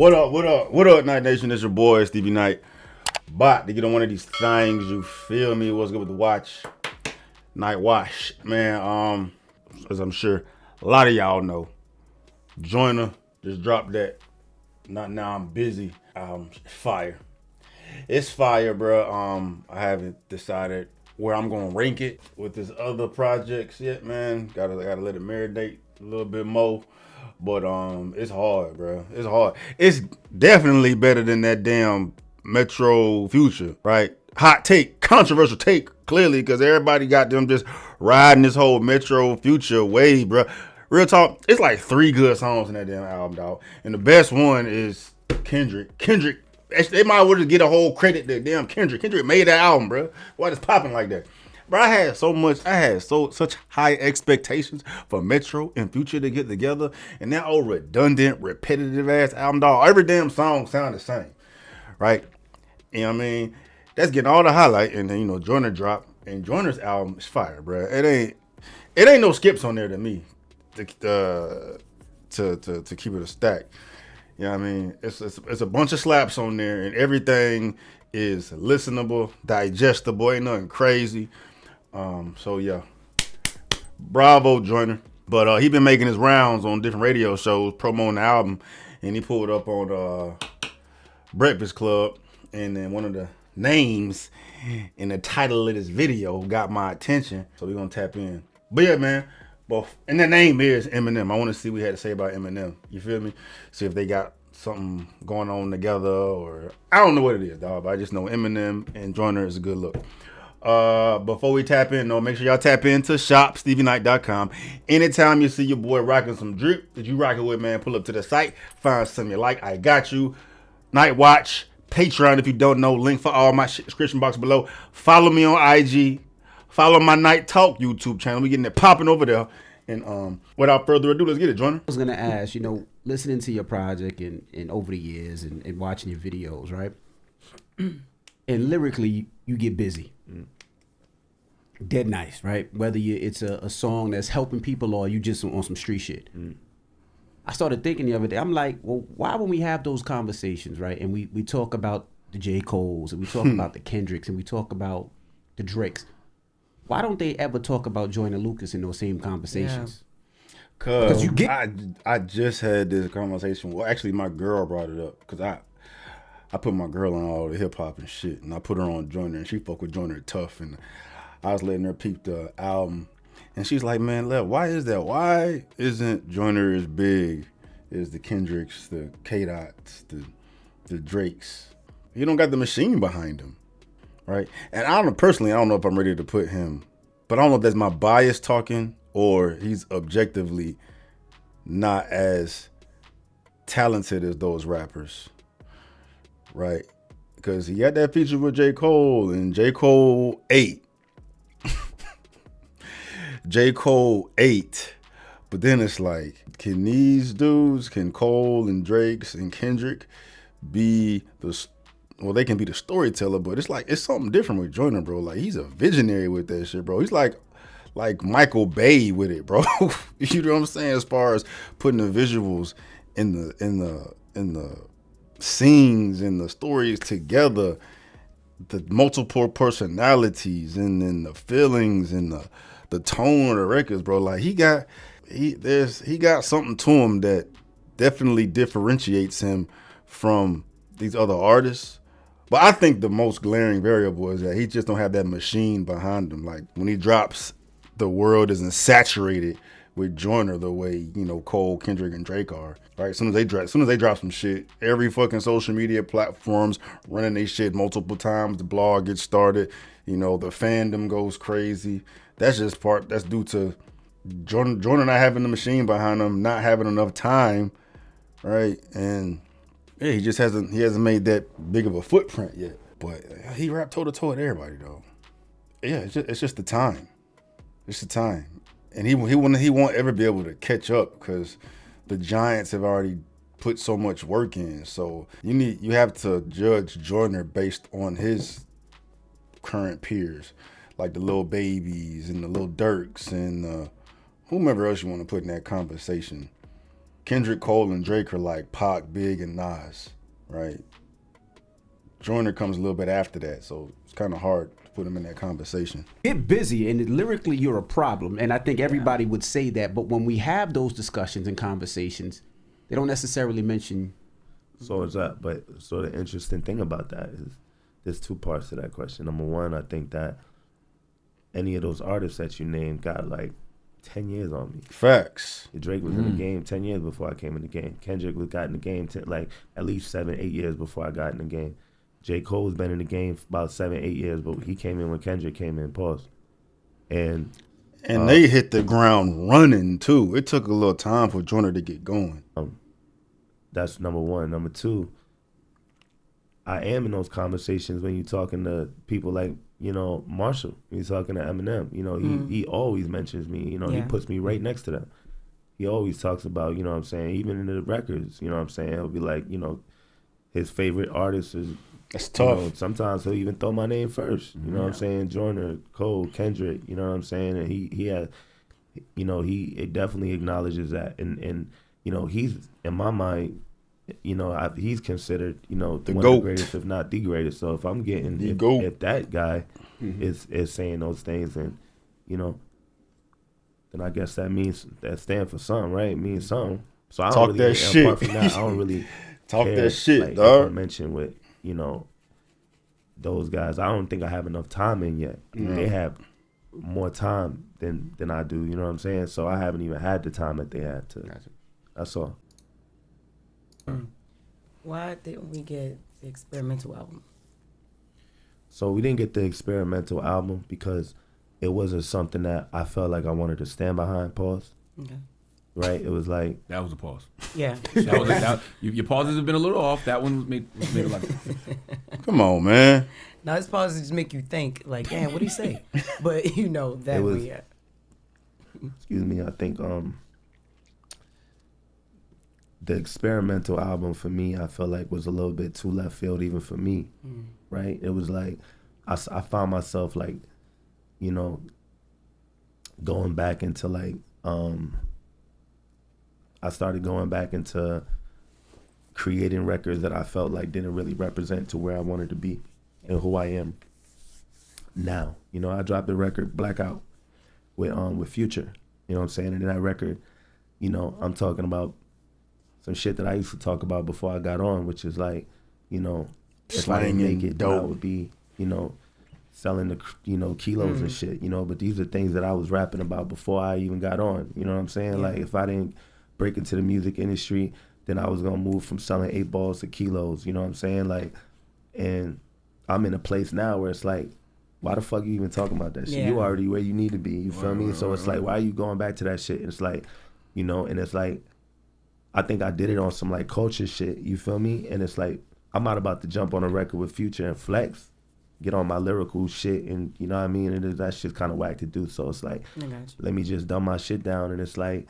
What up, what up, what up, Night Nation? It's your boy, Stevie Knight. About to get on one of these things, you feel me? What's good with the watch? Night Wash. Man, as I'm sure a lot of y'all know, Joyner just dropped that Not Now I'm Busy fire. It's fire, bro. I haven't decided where I'm gonna rank it with this other projects yet, man. Gotta let it marinate a little bit more. But it's hard, bro. It's hard. It's definitely better than that damn Metro Future, right? Hot take, controversial take, clearly, because everybody got them just riding this whole Metro Future wave, bro. Real talk, it's like 3 good songs in that damn album, dog. And the best one is Kendrick. They might as well just get a whole credit to damn Kendrick. Kendrick made that album, bro. Why it's popping like that? Bro, I had such high expectations for Metro and Future to get together, and that old redundant, repetitive ass album, dog. Every damn song sound the same, right? You know what I mean? That's getting all the highlight, and then Joyner dropped, and Joyner's album is fire, bro. It ain't no skips on there to me, to keep it a stack. You know what I mean? It's a bunch of slaps on there, and everything is listenable, digestible. Ain't nothing crazy. So yeah, bravo Joyner. But he been making his rounds on different radio shows promoting the album, and he pulled up on Breakfast Club, and then one of the names in the title of this video got my attention. So we're gonna tap in. But yeah, man. And the name is EMINEM. I want to see what we had to say about EMINEM. You feel me? See if they got something going on together, or I don't know what it is, dog. But I just know EMINEM and Joyner is a good look. Before we tap in, though, make sure y'all tap into shopstevieknight.com. Anytime you see your boy rocking some drip that you rocking with, man, pull up to the site, find something you like. I got you. Night Watch, Patreon if you don't know. Link for all my shit, description box below. Follow me on IG. Follow my Night Talk YouTube channel. We getting it popping over there. And without further ado, let's get it, Joyner. I was gonna ask, listening to your project and over the years and watching your videos, right? And lyrically, you get busy. Dead nice, right? Whether it's a song that's helping people or you just on some street shit. I started thinking the other day, I'm like, well, why when we have those conversations, right? And we talk about the J. Coles and we talk about the Kendricks and we talk about the Drakes. Why don't they ever talk about Joyner Lucas in those same conversations? Cause I just had this conversation. Well, actually, my girl brought it up because I put my girl on all the hip hop and shit, and I put her on Joyner, and she fuck with Joyner tough, and I was letting her peep the album, and she's like, "Man, Lev, why is that? Why isn't Joyner as big as the Kendricks, the K-Dots, the Drakes? He don't got the machine behind him." Right? And I don't know if I'm ready to put him, but I don't know if that's my bias talking or he's objectively not as talented as those rappers. Right? Because he got that feature with J. Cole, and J. Cole ate. J. Cole ate. But then it's like, can these dudes, can Cole and Drakes and Kendrick be they can be the storyteller, but it's something different with Joyner, bro. Like, he's a visionary with that shit, bro. He's like Michael Bay with it, bro. You know what I'm saying? As far as putting the visuals in the scenes and the stories together, the multiple personalities and then the feelings and the tone of the records, bro. Like, he got something to him that definitely differentiates him from these other artists. But I think the most glaring variable is that he just don't have that machine behind him. Like, when he drops, the world isn't saturated with Joyner the way, Cole, Kendrick, and Drake are. Right? As soon as they drop some shit, every fucking social media platforms running their shit multiple times. The blog gets started. The fandom goes crazy. That's due to Joyner not having the machine behind him, not having enough time, right? And yeah, he hasn't made that big of a footprint yet. But he rapped toe to toe with everybody though. Yeah, it's just the time. It's the time, and he won't ever be able to catch up because the Giants have already put so much work in. So you have to judge Joyner based on his current peers, like the Lil Babies and the Lil Durks and whomever else you want to put in that conversation. Kendrick, Cole, and Drake are like Pac, Big, and Nas, right? Joyner comes a little bit after that, so it's kind of hard to put him in that conversation. Get busy, and lyrically you're a problem, and I think everybody would say that. But when we have those discussions and conversations, they don't necessarily mention. So is that. But so the interesting thing about that is there's two parts to that question. Number one, I think that any of those artists that you named got like 10 years on me. Facts. Drake was in the game 10 years before I came in the game. Kendrick got in the game like at least 7, 8 years before I got in the game. J. Cole's been in the game for about 7, 8 years, but he came in when Kendrick came in. Pause. And they hit the ground running too. It took a little time for Joyner to get going. That's number one. Number two, I am in those conversations when you're talking to people like, you know, Marshall. He's talking to Eminem. You know, he always mentions me. You know, he puts me right next to them. He always talks about, you know what I'm saying, even in the records, you know what I'm saying, he'll be like, you know, his favorite artist is. That's tough. You know, sometimes he'll even throw my name first. You know what I'm saying? Joyner, Cole, Kendrick. You know what I'm saying? And he had, you know, it definitely acknowledges that. And you know, he's in my mind, you know, he's considered, you know, the one GOAT. of the greatest, if not the greatest. So if I'm getting if that guy is saying those things, and you know, then I guess that stands for something, right? It means something. So I don't Talk really, that shit. apart from that, I don't really Talk care, that shit, like, dog. if I mention with, you know, those guys, I don't think I have enough time in yet. They have more time than I do, you know what I'm saying? So I haven't even had the time that they had to. Gotcha. That's all. Why didn't we get the experimental album? So we didn't get the experimental album because it wasn't something that I felt like I wanted to stand behind. Pause. Okay. Right? It was like, That was a pause. Yeah. Your pauses have been a little off. That one was made a lot. Come on, man. Now his pauses just make you think, like, damn, what'd he say? But you know that It was- we. excuse me, I think the experimental album for me, I felt like was a little bit too left field even for me, right? It was like, I found myself like, you know, going back into like, I started going back into creating records that I felt like didn't really represent to where I wanted to be and who I am now. You know, I dropped the record Blackout with Future. You know what I'm saying? And in that record, you know, I'm talking about some shit that I used to talk about before I got on, which is like, you know, if I didn't make it, then I would be, you know, selling the, you know, kilos and shit, you know. But these are things that I was rapping about before I even got on. You know what I'm saying? Like, if I didn't break into the music industry, then I was gonna move from selling 8 balls to kilos. You know what I'm saying? Like, and I'm in a place now where it's like, why the fuck you even talking about that shit? Yeah. You already where you need to be. You feel me? So it's like, why are you going back to that shit? And it's like, you know, and it's like, I think I did it on some like culture shit. You feel me? And it's like, I'm not about to jump on a record with Future and flex, get on my lyrical shit, and you know what I mean? And that shit's kind of whack to do. So it's like, let me just dumb my shit down. And it's like,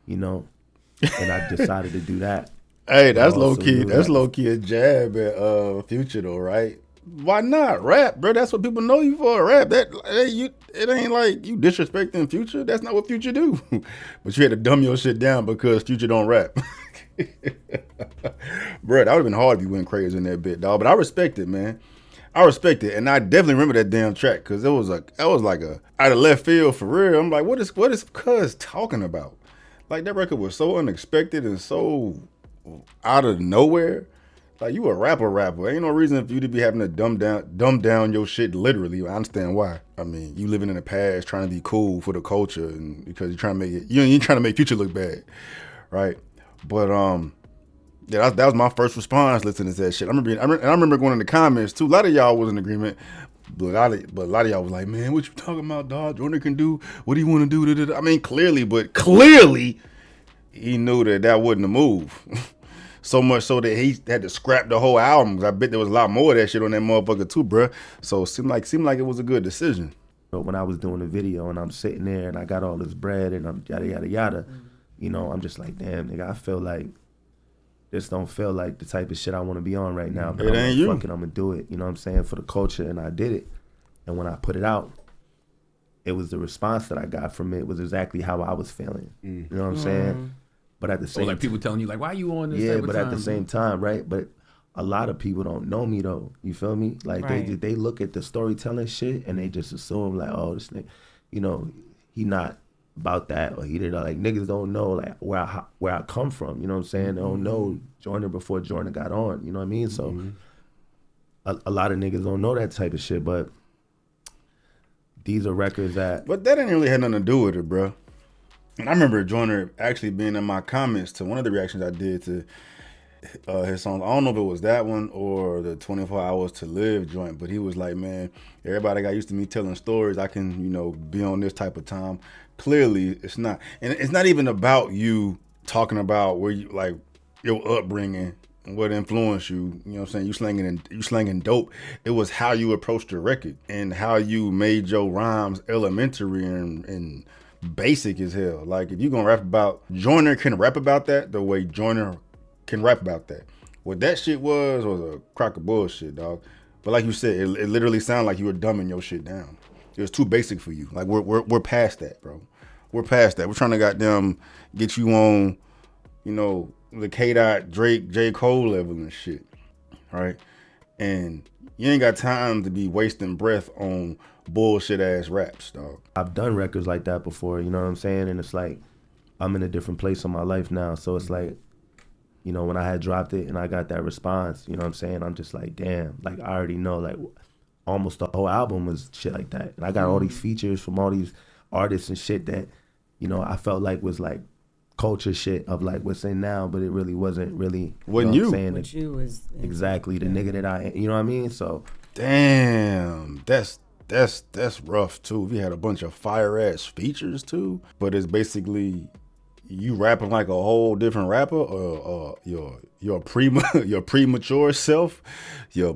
you know, and I decided to do that. Hey, that's I low also key. knew That's that- low key a jab at Future though, right? Why not rap, bro? That's what people know you for. Rap. That it ain't like you disrespecting Future. That's not what Future do. But you had to dumb your shit down because Future don't rap. Bro, that would have been hard if you went crazy in that bit, dog. But I respect it, man. I respect it, and I definitely remember that damn track because it was like a out of left field for real. I'm like, what is Cuz talking about? Like that record was so unexpected and so out of nowhere. Like you a rapper. Ain't no reason for you to be having to dumb down your shit literally. I understand why. I mean, you living in the past trying to be cool for the culture and because you're trying to make it, you're trying to make Future look bad, right? But yeah, that was my first response listening to that shit. I remember going in the comments too. A lot of y'all was in agreement, but a lot of y'all was like, man, what you talking about, dog? Joyner can do what do you want to do? I mean, clearly he knew that wasn't the move. So much so that he had to scrap the whole album. I bet there was a lot more of that shit on that motherfucker too, bruh. So it seemed like it was a good decision. But when I was doing the video and I'm sitting there and I got all this bread and I'm yada yada yada, you know, I'm just like, damn, nigga, I feel like this don't feel like the type of shit I want to be on right now. But It ain't you. Fucking, I'm gonna do it. You know what I'm saying, for the culture, and I did it. And when I put it out, it was the response that I got from it was exactly how I was feeling. You know what I'm saying? But at the So same like people telling you like, why you on this? yeah, type of but at the time? same time, right? But a lot of people don't know me though. You feel me? Like Right. they look at the storytelling shit and they just assume like, oh, this nigga, you know, he not about that, or he did like niggas don't know like where I come from. You know what I'm saying? They don't know Joyner before Joyner got on. You know what I mean? So a lot of niggas don't know that type of shit. But these are records that But that didn't really have nothing to do with it, bro. And I remember Joyner actually being in my comments to one of the reactions I did to his songs. I don't know if it was that one or the 24 Hours to Live joint, but he was like, man, everybody got used to me telling stories. I can, be on this type of time. Clearly, it's not. And it's not even about you talking about where you, like, your upbringing and what influenced you. You know what I'm saying? You slanging dope. It was how you approached the record and how you made your rhymes elementary and basic as hell. Like, if you're gonna rap about, Joyner can rap about that the way Joyner can rap about that. What that shit was a crock of bullshit, dog. But like you said, it literally sounded like you were dumbing your shit down. It was too basic for you. Like we're past that, bro. We're past that. We're trying to goddamn get you on, the K-Dot, Drake, J. Cole level and shit. All right? And you ain't got time to be wasting breath on bullshit ass raps, dog. I've done records like that before, you know what I'm saying? And it's like, I'm in a different place in my life now. So it's like, when I had dropped it and I got that response, you know what I'm saying? I'm just like, damn, like I already know, like almost the whole album was shit like that. And I got all these features from all these artists and shit that, I felt like was like culture shit of like what's in now, but it really wasn't really Wasn't what you. I'm saying? What you was Exactly, the nigga that I, you know what I mean? So Damn, that's rough too. We had a bunch of fire ass features too, but it's basically you rapping like a whole different rapper, or your premature self, your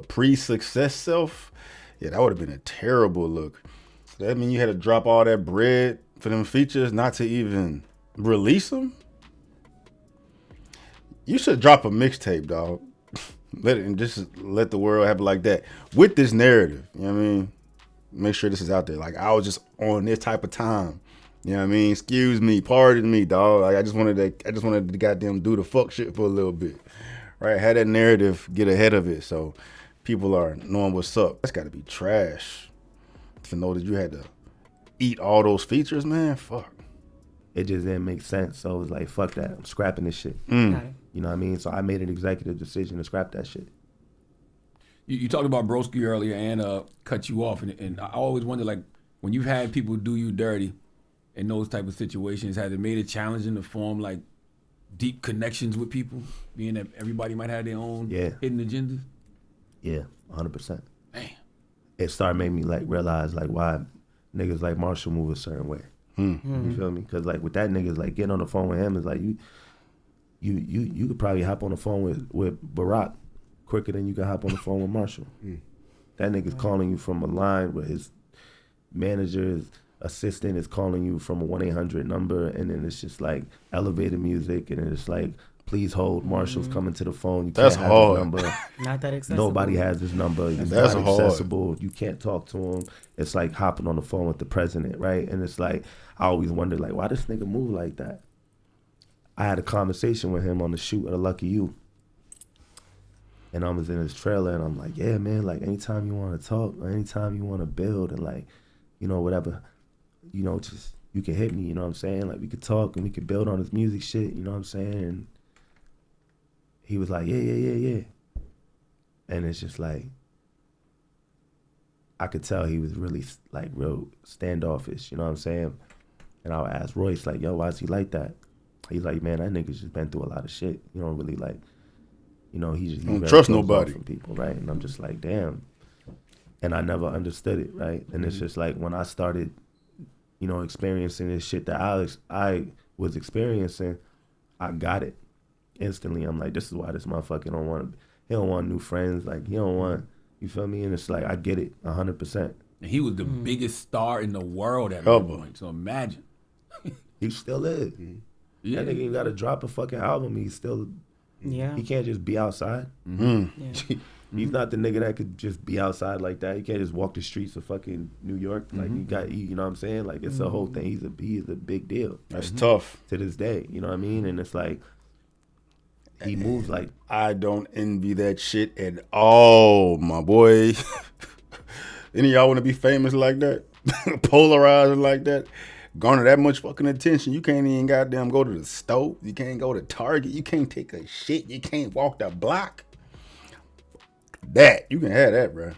pre-success self. Yeah, that would have been a terrible look. So that mean you had to drop all that bread for them features not to even release them. You should drop a mixtape, dog. Let the world have it like that with this narrative. You know what I mean? Make sure this is out there. Like, I was just on this type of time. You know what I mean? Excuse me, pardon me, dog. Like, I just wanted to goddamn do the fuck shit for a little bit, right? Had that narrative get ahead of it, so people are knowing what's up. That's got to be trash to know that you had to eat all those features, man. Fuck. it just didn't make sense. So it was like, fuck that, I'm scrapping this shit. Okay. You know what I mean? So I made an executive decision to scrap that shit. You talked about Broski earlier and cut you off, and I always wonder, like, when you've had people do you dirty in those type of situations, has it made it challenging to form like deep connections with people, being that everybody might have their own hidden agendas? Yeah, 100%. Man. It started making me like realize like why niggas like Marshall move a certain way. You feel me? Because like with that niggas, like getting on the phone with him is like you could probably hop on the phone with Barack quicker than you can hop on the phone with Marshall. That nigga's calling you from a line where his manager's assistant is calling you from a 1-800 number, and then it's just like elevator music, and then it's like, please hold, Marshall's coming to the phone. You That's can't have hard. his number. Not that accessible. Nobody has his number. It's That's not hard. accessible. You can't talk to him. It's like hopping on the phone with the president, right? And it's like, I always wonder, like, why this nigga move like that? I had a conversation with him on the shoot of Lucky You. And I was in his trailer, and I'm like, yeah, man, like, anytime you want to talk, or anytime you want to build, and like, you know, whatever, you know, just, you can hit me, you know what I'm saying? Like, we could talk, and we could build on this music shit, you know what I'm saying? And he was like, yeah. And it's just like, I could tell he was really like real standoffish, you know what I'm saying? And I would ask Royce, like, yo, why is he like that? He's like, man, that nigga's just been through a lot of shit. You don't really like, you know, he don't very trust closed off nobody from people, right? And I'm just like, damn. And I never understood it, right? And it's just like when I started, you know, experiencing this shit that I was experiencing, I got it instantly. I'm like, this is why this motherfucker he don't want new friends. Like, he don't want, you feel me? And it's like, I get it 100%. And he was the biggest star in the world at one point. So imagine. He still is. Yeah. That nigga ain't got to drop a fucking album. He's still, Yeah. he can't just be outside. Yeah. He's not the nigga that could just be outside like that. He can't just walk the streets of fucking New York. Like you know what I'm saying? Like it's a whole thing. He is a big deal. That's tough. To this day. You know what I mean? And it's like he moves like I don't envy that shit at all, my boy. Any of y'all want to be famous like that? Polarizing like that? Garner that much fucking attention. You can't even goddamn go to the store. You can't go to Target. You can't take a shit. You can't walk the block. That. You can have that, bro.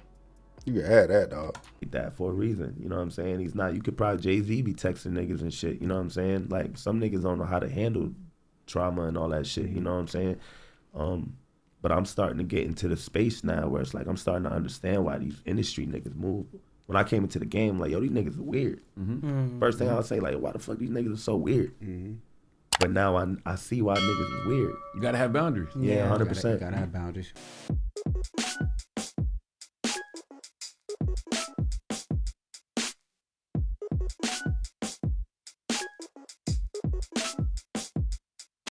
You can have that, dog. that for a reason. You know what I'm saying? He's not. You could probably Jay-Z be texting niggas and shit. You know what I'm saying? Like some niggas don't know how to handle trauma and all that shit. You know what I'm saying? But I'm starting to get into the space now where it's like I'm starting to understand why these industry niggas move. When I came into the game, like, yo, these niggas are weird. First thing I would say, like, why the fuck these niggas are so weird? But now I see why niggas is weird. You gotta have boundaries. Yeah, 100%. Gotta have boundaries.